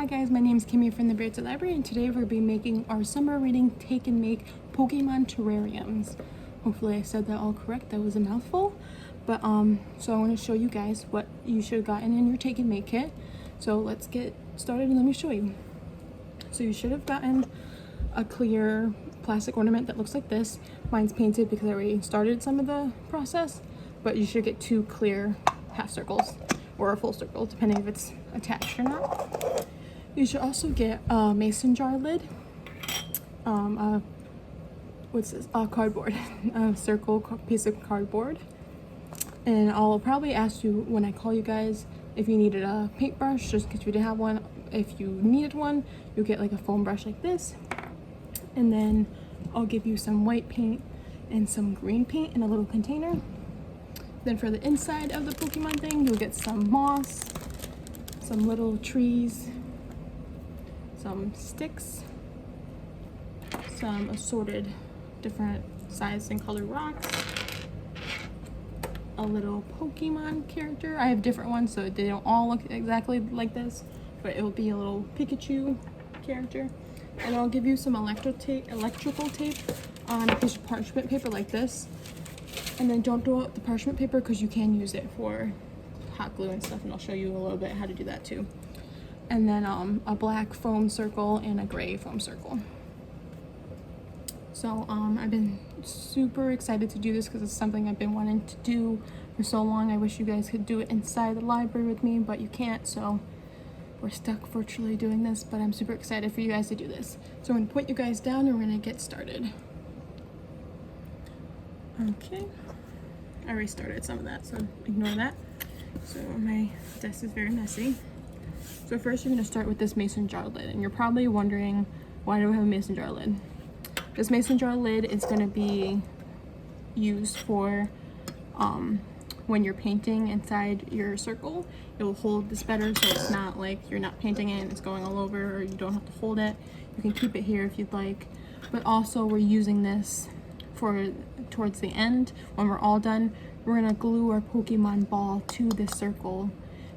Hi guys, my name is Kimmy from the Beardsley Library, and today we're going to be making our summer reading take and make Pokémon Terrariums. Hopefully I said that all correct. That was a mouthful. But so I want to show you guys what you should have gotten in your take and make kit. So let's get started and let me show you. So you should have gotten a clear plastic ornament that looks like this. Mine's painted because I already started some of the process, but you should get 2 clear half circles or a full circle depending if it's attached or not. You should also get a mason jar lid, what's this, cardboard, a circle piece of cardboard. And I'll probably ask you when I call you guys if you needed a paintbrush, just because you didn't have one. If you needed one, you'll get like a foam brush like this. And then I'll give you some white paint and some green paint in a little container. Then for the inside of the Pokemon thing, you'll get some moss, some little trees, some sticks, some assorted different size and color rocks, a little Pokemon character. I have different ones so they don't all look exactly like this, but it will be a little Pikachu character. And I'll give you some electrical tape on a piece of parchment paper like this. And then don't throw out the parchment paper because you can use it for hot glue and stuff, and I'll show you a little bit how to do that too. And then a black foam circle and a gray foam circle. So I've been super excited to do this because it's something I've been wanting to do for so long. I wish you guys could do it inside the library with me, but you can't, so we're stuck virtually doing this, but I'm super excited for you guys to do this. So I'm going to put you guys down and we're going to get started. Okay, I already started some of that, so ignore that. So my desk is very messy. So first you're going to start with this mason jar lid, and you're probably wondering, why do I have a mason jar lid? This mason jar lid is going to be used for when you're painting inside your circle. It will hold this better, so it's not like you're not painting it and it's going all over, or you don't have to hold it. You can keep it here if you'd like, but also we're using this for towards the end. When we're all done, we're going to glue our Pokemon ball to this circle,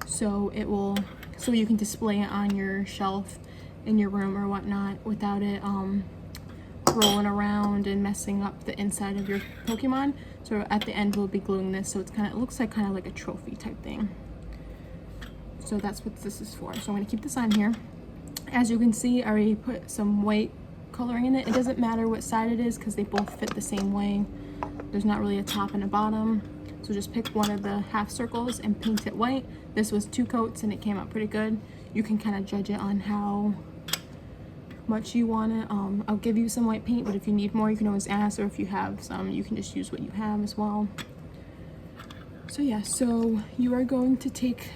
so you can display it on your shelf in your room or whatnot without it rolling around and messing up the inside of your Pokemon. So at the end we'll be gluing this, so it looks like kind of like a trophy type thing. So that's what this is for. So I'm going to keep this on here. As you can see, I already put some white coloring in it. It doesn't matter what side it is because they both fit the same way. There's not really a top and a bottom. So just pick one of the half circles and paint it white. This was 2 coats and it came out pretty good. You can kind of judge it on how much you want it. I'll give you some white paint, but if you need more you can always ask, or if you have some you can just use what you have as well. So yeah, so you are going to take,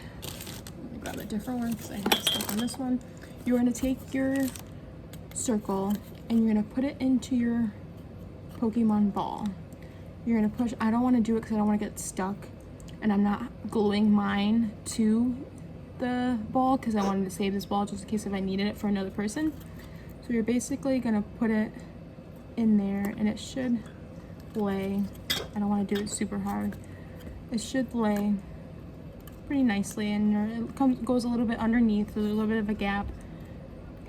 let me grab a different one because I have stuff on this one. You're going to take your circle and you're going to put it into your Pokemon ball. You're going to push, I don't want to do it because I don't want to get stuck, and I'm not gluing mine to the ball because I wanted to save this ball just in case if I needed it for another person. So you're basically going to put it in there and it should lay, I don't want to do it super hard, it should lay pretty nicely, and it goes a little bit underneath, there's a little bit of a gap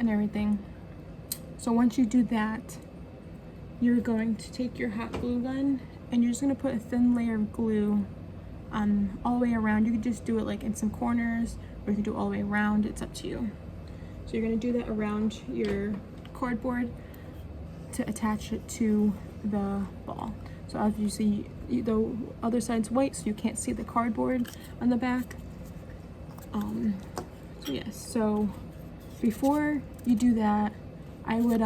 and everything. So once you do that, you're going to take your hot glue gun and you're just going to put a thin layer of glue on all the way around. You could just do it like in some corners, or you can do it all the way around, it's up to you. So you're going to do that around your cardboard to attach it to the ball. So as you see, the other side's white so you can't see the cardboard on the back. So yes, so before you do that, I would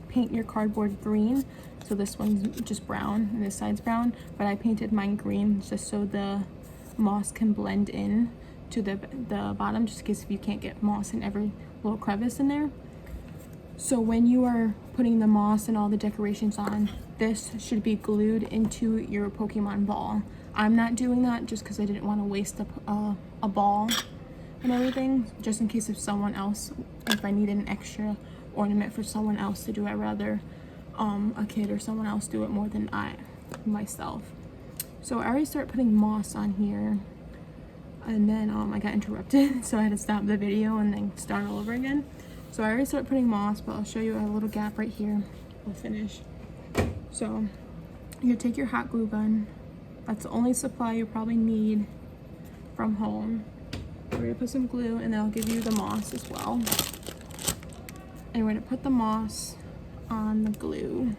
paint your cardboard green. So this one's just brown and this side's brown, but I painted mine green just so the moss can blend in to the bottom, just in case if you can't get moss in every little crevice in there. So when you are putting the moss and all the decorations on, this should be glued into your Pokemon ball. I'm not doing that just because I didn't want to waste a ball and everything, just in case if someone else, if I needed an extra ornament for someone else to do, I'd rather a kid or someone else do it more than myself. So I already start putting moss on here. and then I got interrupted, so I had to stop the video and then start all over again. So I already started putting moss, but I'll show you a little gap right here. We'll finish. So you take your hot glue gun. That's the only supply you probably need from home. We're gonna put some glue, and then I'll give you the moss as well. And we're gonna put the moss on the glue.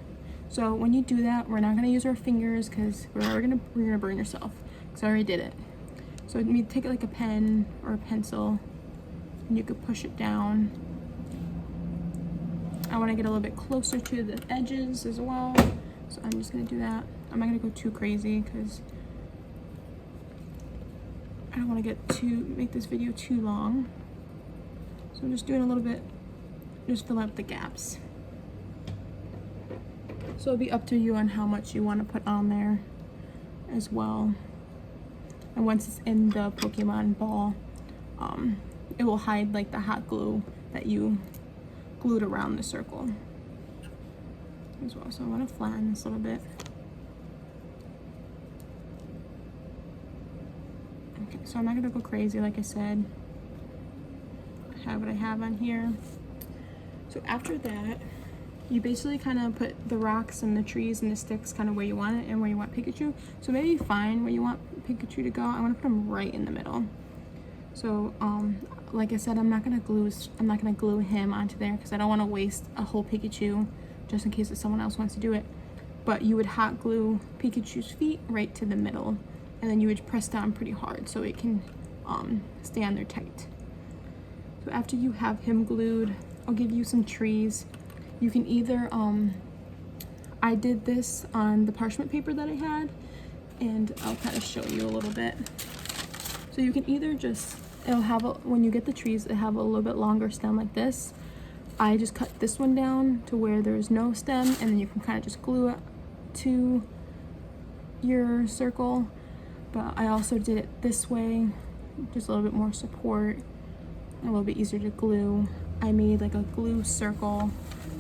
So when you do that, we're not gonna use our fingers because you're gonna burn yourself. Because I already did it. So you take like a pen or a pencil, and you could push it down. I want to get a little bit closer to the edges as well, so I'm just gonna do that. I'm not gonna go too crazy because I don't want to make this video too long. So I'm just doing a little bit, just fill out the gaps. So it'll be up to you on how much you want to put on there as well. And once it's in the Pokemon ball, it will hide like the hot glue that you glued around the circle as well. So I want to flatten this a little bit. Okay, so I'm not gonna go crazy, like I said. I have what I have on here. So after that, you basically kind of put the rocks and the trees and the sticks kind of where you want it and where you want Pikachu. So maybe find where you want Pikachu to go. I want to put him right in the middle. So like I said, I'm not gonna glue him onto there because I don't want to waste a whole Pikachu just in case if someone else wants to do it. But you would hot glue Pikachu's feet right to the middle, and then you would press down pretty hard so it can stay on there tight. So after you have him glued, I'll give you some trees. You can either I did this on the parchment paper that I had, and I'll kind of show you a little bit. So you can either just, when you get the trees, they have a little bit longer stem like this. I just cut this one down to where there's no stem, and then you can kind of just glue it to your circle. But I also did it this way, just a little bit more support, a little bit easier to glue. I made like a glue circle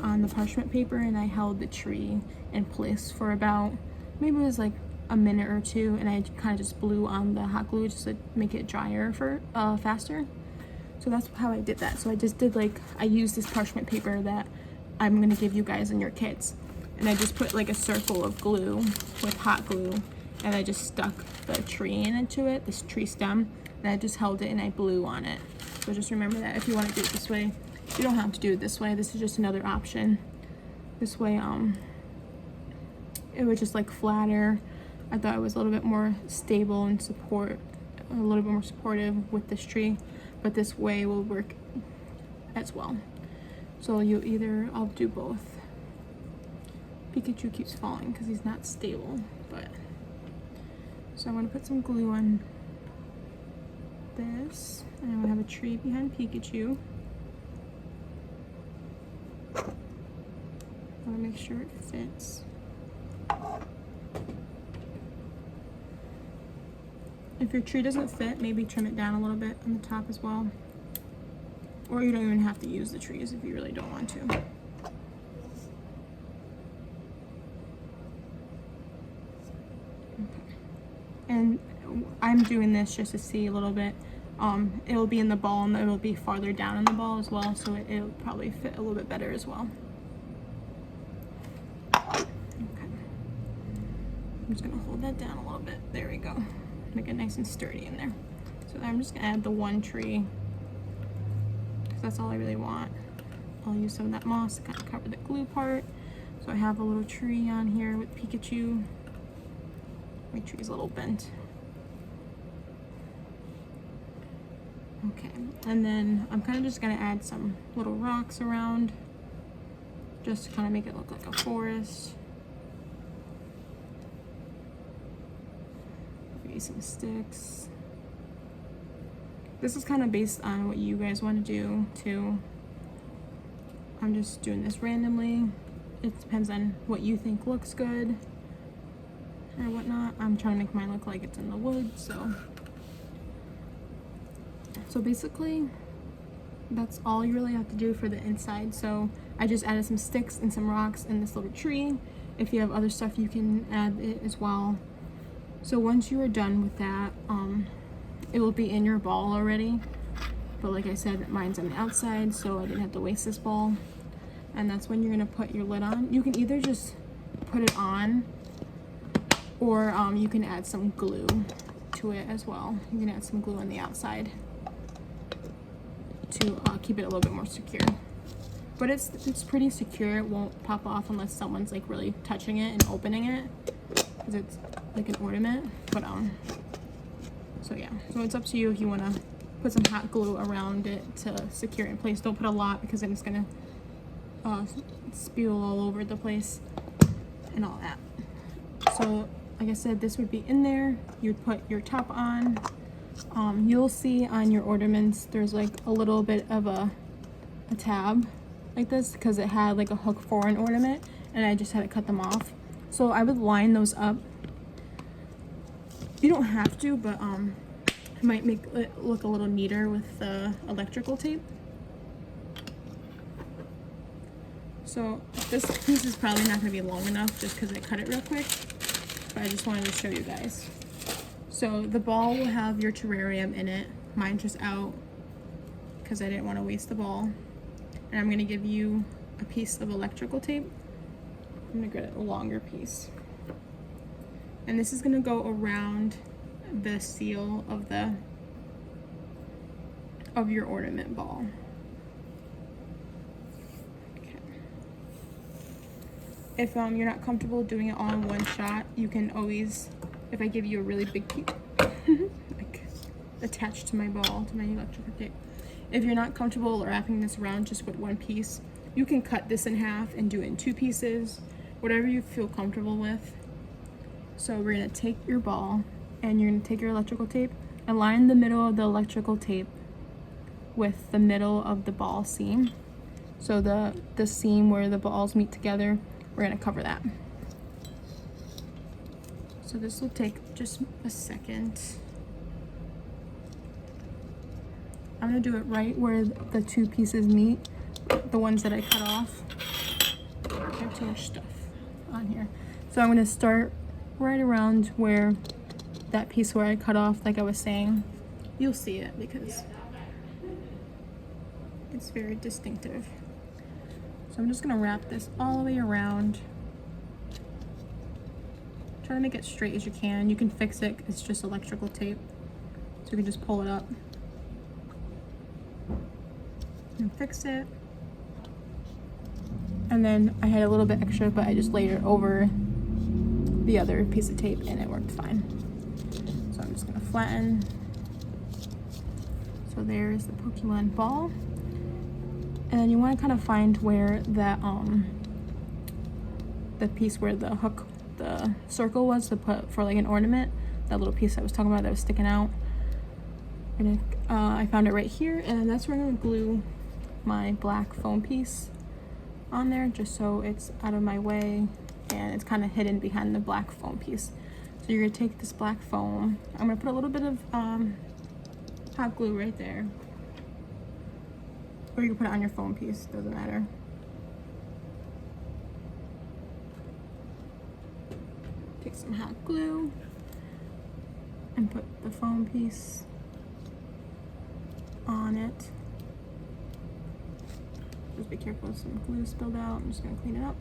on the parchment paper, and I held the tree in place for about, maybe it was like a minute or two, and I kind of just blew on the hot glue just to make it drier for faster. So that's how I did that. So I just did I used this parchment paper that I'm gonna give you guys in your kits, and I just put like a circle of glue with hot glue, and I just stuck the tree into it, this tree stem, and I just held it and I blew on it. So just remember that if you want to do it this way, you don't have to do it this way. This is just another option. This way, it was just like flatter. I thought it was a little bit more stable and a little bit more supportive with this tree, but this way will work as well. So I'll do both. Pikachu keeps falling because he's not stable, but. So I'm gonna put some glue on this, and I'm gonna have a tree behind Pikachu. I wanna make sure it fits. If your tree doesn't fit, maybe trim it down a little bit on the top as well. Or you don't even have to use the trees if you really don't want to. Okay. And I'm doing this just to see a little bit. It'll be in the ball, and it'll be farther down in the ball as well, so it'll probably fit a little bit better as well. Okay. I'm just gonna hold that down a little bit. There we go. Make it nice and sturdy in there. So I'm just gonna add the one tree, because that's all I really want. I'll use some of that moss to kind of cover the glue part. So I have a little tree on here with Pikachu. My tree's a little bent. Okay, and then I'm kind of just gonna add some little rocks around, just to kind of make it look like a forest. Maybe some sticks. This is kind of based on what you guys want to do too. I'm just doing this randomly. It depends on what you think looks good or whatnot. I'm trying to make mine look like it's in the woods, so basically that's all you really have to do for the inside. So I just added some sticks and some rocks in this little tree. If you have other stuff, you can add it as well. So once you are done with that, it will be in your ball already. But like I said, mine's on the outside, so I didn't have to waste this ball. And that's when you're gonna put your lid on. You can either just put it on, or you can add some glue to it as well. You can add some glue on the outside to keep it a little bit more secure. But it's pretty secure. It won't pop off unless someone's like really touching it and opening it, because it's like an ornament. But so yeah, so it's up to you if you want to put some hot glue around it to secure it in place. Don't put a lot, because then it's gonna spew all over the place and all that. So like I said, this would be in there. You'd put your top on. You'll see on your ornaments there's like a little bit of a tab like this, because it had like a hook for an ornament, and I just had to cut them off. So I would line those up. You don't have to, but it might make it look a little neater with the electrical tape. So this piece is probably not going to be long enough just because I cut it real quick, but I just wanted to show you guys. So the ball will have your terrarium in it. Mine's just out because I didn't want to waste the ball. And I'm going to give you a piece of electrical tape. I'm going to get a longer piece. And this is going to go around the seal of your ornament ball. Okay. If you're not comfortable doing it all in one shot, you can always, if I give you a really big piece like attached to my ball, to my electrical tape, if you're not comfortable wrapping this around just with one piece, you can cut this in half and do it in 2 pieces, whatever you feel comfortable with. So we're gonna take your ball and you're gonna take your electrical tape and line the middle of the electrical tape with the middle of the ball seam. So the seam where the balls meet together, we're gonna cover that. So this will take just a second. I'm gonna do it right where the 2 pieces meet, the ones that I cut off. I have too much stuff on here. So I'm gonna start right around where that piece where I cut off, like I was saying. You'll see it because it's very distinctive. So I'm just gonna wrap this all the way around. Try to make it straight as you can. You can fix it, it's just electrical tape. So you can just pull it up and fix it. And then I had a little bit extra, but I just laid it over the other piece of tape and it worked fine. So I'm just gonna flatten. So there's the Pokemon ball. And then you want to kind of find where that the piece where the hook, the circle was to put for like an ornament, that little piece I was talking about that was sticking out. And I found it right here, and that's where I'm gonna glue my black foam piece on there, just so it's out of my way and it's kind of hidden behind the black foam piece. So you're gonna take this black foam. I'm gonna put a little bit of hot glue right there, or you can put it on your foam piece, doesn't matter. Take some hot glue and put the foam piece on it. Just be careful if some glue spilled out. I'm just gonna clean it up.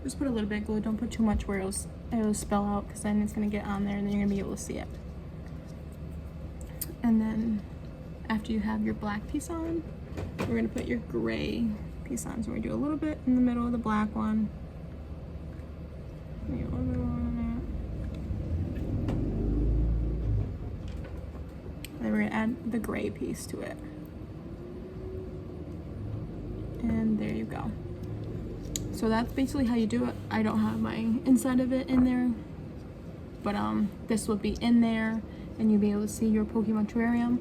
Just put a little bit of glue, don't put too much where it'll spill out, because then it's gonna get on there and then you're gonna be able to see it. And then after you have your black piece on, we're gonna put your gray piece on. So we're gonna do a little bit in the middle of the black one. Maybe a little bit more on that. And then we're gonna add the gray piece to it. And there you go. So that's basically how you do it. I don't have my inside of it in there, but this will be in there and you'll be able to see your Pokemon terrarium.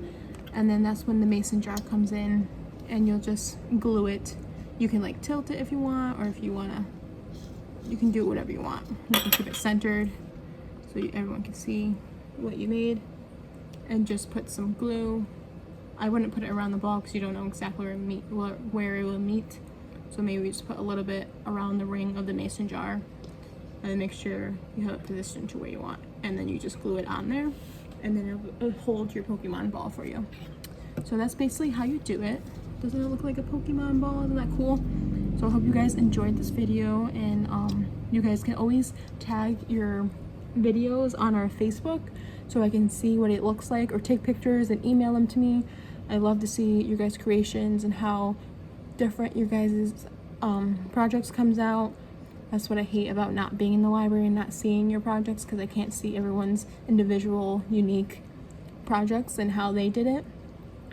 And then that's when the mason jar comes in and you'll just glue it. You can like tilt it if you want, or if you wanna, you can do whatever you want. You can keep it centered so everyone can see what you made, and just put some glue. I wouldn't put it around the ball because you don't know exactly where it will meet. So maybe we just put a little bit around the ring of the mason jar and then make sure you have it positioned to where you want, and then you just glue it on there, and then it'll hold your Pokemon ball for you. So that's basically how you do it. Doesn't it look like a Pokemon ball? Isn't that cool? So I hope you guys enjoyed this video, and you guys can always tag your videos on our Facebook so I can see what it looks like, or take pictures and email them to me. I love to see your guys' creations and how different your guys' projects comes out. That's what I hate about not being in the library and not seeing your projects, because I can't see everyone's individual unique projects and how they did it.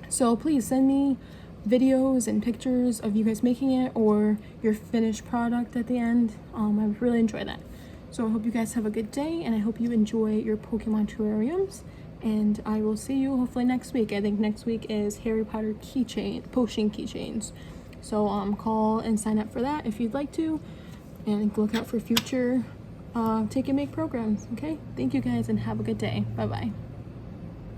So please send me videos and pictures of you guys making it, or your finished product at the end. I would really enjoy that. So I hope you guys have a good day, and I hope you enjoy your Pokemon Terrariums, and I will see you hopefully next week. I think next week is Harry Potter potion keychains. So call and sign up for that if you'd like to, and look out for future Take and Make programs. Okay, thank you guys, and have a good day. Bye bye.